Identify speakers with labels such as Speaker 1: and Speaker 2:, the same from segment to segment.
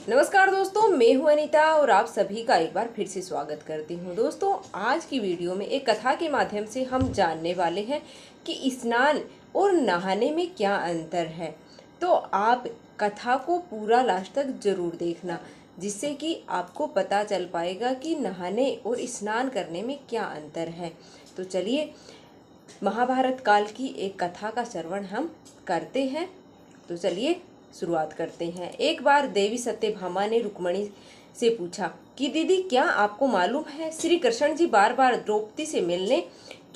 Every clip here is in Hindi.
Speaker 1: नमस्कार दोस्तों, मैं हूं अनीता और आप सभी का एक बार फिर से स्वागत करती हूं। दोस्तों, आज की वीडियो में एक कथा के माध्यम से हम जानने वाले हैं कि स्नान और नहाने में क्या अंतर है। तो आप कथा को पूरा लास्ट तक जरूर देखना, जिससे कि आपको पता चल पाएगा कि नहाने और स्नान करने में क्या अंतर है। तो चलिए महाभारत काल की एक कथा का श्रवण हम करते हैं। तो चलिए शुरुआत करते हैं। एक बार देवी सत्यभामा ने रुक्मणी से पूछा कि दीदी, क्या आपको मालूम है श्री कृष्ण जी बार बार द्रौपदी से मिलने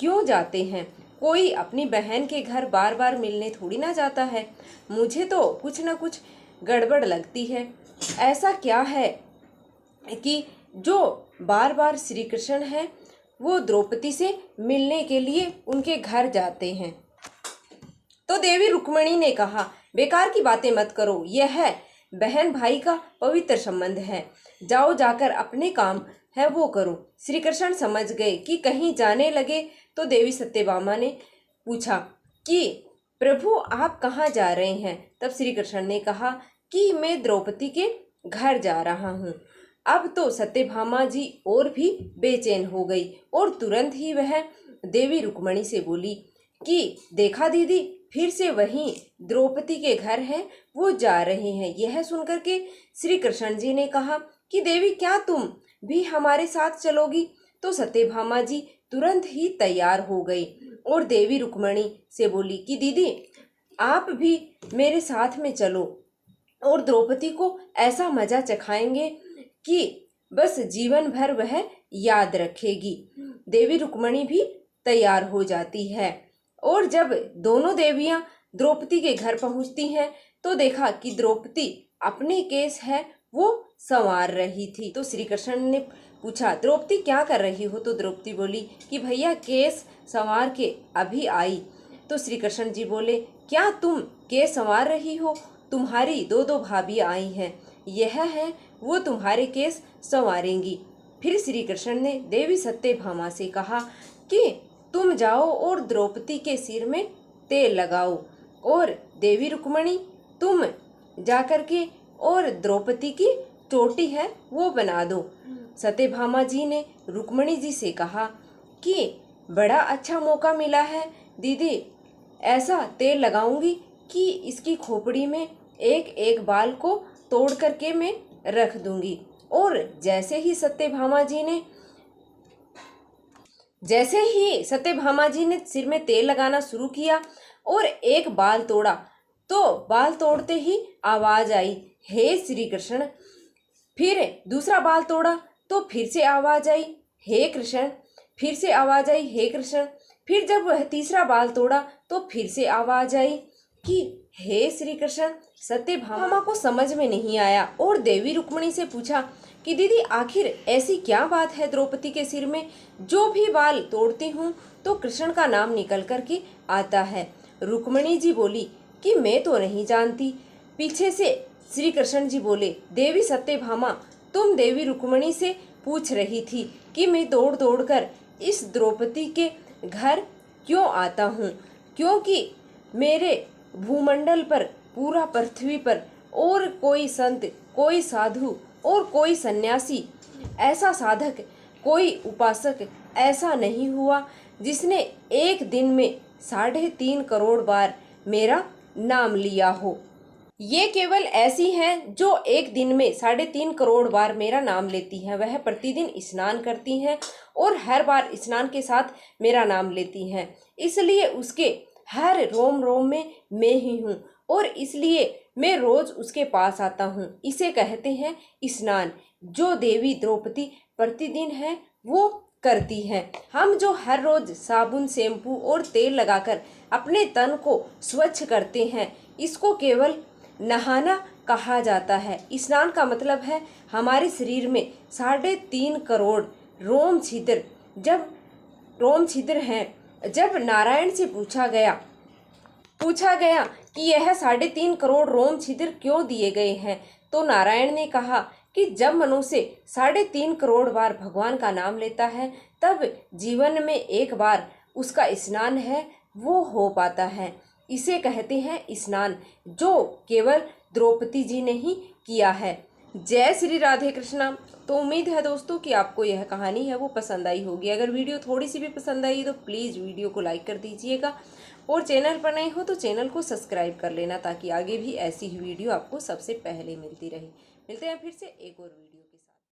Speaker 1: क्यों जाते हैं? कोई अपनी बहन के घर बार बार मिलने थोड़ी ना जाता है। मुझे तो कुछ ना कुछ गड़बड़ लगती है। ऐसा क्या है कि जो बार बार श्री कृष्ण है वो द्रौपदी से मिलने के लिए उनके घर जाते हैं? तो देवी रुक्मणी ने कहा, बेकार की बातें मत करो, यह है बहन भाई का पवित्र संबंध है। जाओ, जाकर अपने काम है वो करो। श्री कृष्ण समझ गए कि कहीं जाने लगे तो देवी सत्यभामा ने पूछा कि प्रभु, आप कहाँ जा रहे हैं? तब श्री कृष्ण ने कहा कि मैं द्रौपदी के घर जा रहा हूँ। अब तो सत्यभामा जी और भी बेचैन हो गई और तुरंत ही वह देवी रुक्मणी से बोली कि देखा दीदी, फिर से वहीं द्रौपदी के घर है वो जा रहे हैं। यह सुनकर के श्री कृष्ण जी ने कहा कि देवी, क्या तुम भी हमारे साथ चलोगी? तो सत्यभामा जी तुरंत ही तैयार हो गई और देवी रुक्मणी से बोली कि दीदी, आप भी मेरे साथ में चलो और द्रौपदी को ऐसा मजा चखाएंगे कि बस जीवन भर वह याद रखेगी। देवी रुक्मणी भी तैयार हो जाती है और जब दोनों देवियां द्रौपदी के घर पहुंचती हैं तो देखा कि द्रौपदी अपने केस है वो संवार रही थी। तो श्री कृष्ण ने पूछा, द्रौपदी क्या कर रही हो? तो द्रौपदी बोली कि भैया, केस संवार के अभी आई। तो श्री कृष्ण जी बोले, क्या तुम केस संवार रही हो? तुम्हारी दो दो भाभी आई हैं, यह है वो तुम्हारे केस संवारेंगी। फिर श्री कृष्ण ने देवी सत्यभामा से कहा कि तुम जाओ और द्रौपदी के सिर में तेल लगाओ, और देवी रुक्मणी तुम जाकर के और द्रौपदी की चोटी है वो बना दो। सत्यभामा जी ने रुक्मणी जी से कहा कि बड़ा अच्छा मौका मिला है दीदी, ऐसा तेल लगाऊंगी कि इसकी खोपड़ी में एक एक बाल को तोड़ करके मैं रख दूंगी। और जैसे ही सत्यभामा जी ने सिर में तेल लगाना शुरू किया और एक बाल तोड़ा तो बाल तोड़ते ही आवाज आई, हे श्री कृष्ण। फिर दूसरा बाल तोड़ा तो फिर से आवाज आई, हे कृष्ण। फिर से आवाज आई, हे कृष्ण। फिर जब वह तीसरा बाल तोड़ा तो फिर से आवाज आई कि हे श्री कृष्ण। सत्यभामा को समझ में नहीं आया और देवी रुक्मणी से पूछा कि दीदी, आखिर ऐसी क्या बात है द्रौपदी के सिर में? जो भी बाल तोड़ती हूँ तो कृष्ण का नाम निकल कर के आता है। रुक्मणी जी बोली कि मैं तो नहीं जानती। पीछे से श्री कृष्ण जी बोले, देवी सत्यभामा, तुम देवी रुक्मणी से पूछ रही थी कि मैं दौड़ दौड़ कर इस द्रौपदी के घर क्यों आता हूँ, क्योंकि मेरे भूमंडल पर, पूरा पृथ्वी पर और कोई संत, कोई साधु और कोई सन्यासी, ऐसा साधक, कोई उपासक ऐसा नहीं हुआ जिसने एक दिन में 3.5 करोड़ बार मेरा नाम लिया हो। ये केवल ऐसी हैं जो एक दिन में 3.5 करोड़ बार मेरा नाम लेती हैं। वह प्रतिदिन स्नान करती हैं और हर बार स्नान के साथ मेरा नाम लेती हैं, इसलिए उसके हर रोम रोम में मैं ही हूँ और इसलिए मैं रोज उसके पास आता हूँ। इसे कहते हैं स्नान। जो देवी द्रौपदी प्रतिदिन है वो करती है। हम जो हर रोज साबुन, शैम्पू और तेल लगाकर अपने तन को स्वच्छ करते हैं, इसको केवल नहाना कहा जाता है। स्नान का मतलब है हमारे शरीर में 3.5 करोड़ रोम छिद्र, जब रोम छिद्र हैं, जब नारायण से पूछा गया कि यह 3.5 करोड़ रोम छिद्र क्यों दिए गए हैं, तो नारायण ने कहा कि जब मनुष्य 3.5 करोड़ बार भगवान का नाम लेता है तब जीवन में एक बार उसका स्नान है वो हो पाता है। इसे कहते हैं स्नान, जो केवल द्रौपदी जी ने ही किया है। जय श्री राधे कृष्णा। तो उम्मीद है दोस्तों कि आपको यह कहानी है वो पसंद आई होगी। अगर वीडियो थोड़ी सी भी पसंद आई तो प्लीज़ वीडियो को लाइक कर दीजिएगा और चैनल पर नए हो तो चैनल को सब्सक्राइब कर लेना, ताकि आगे भी ऐसी ही वीडियो आपको सबसे पहले मिलती रहे। मिलते हैं फिर से एक और वीडियो के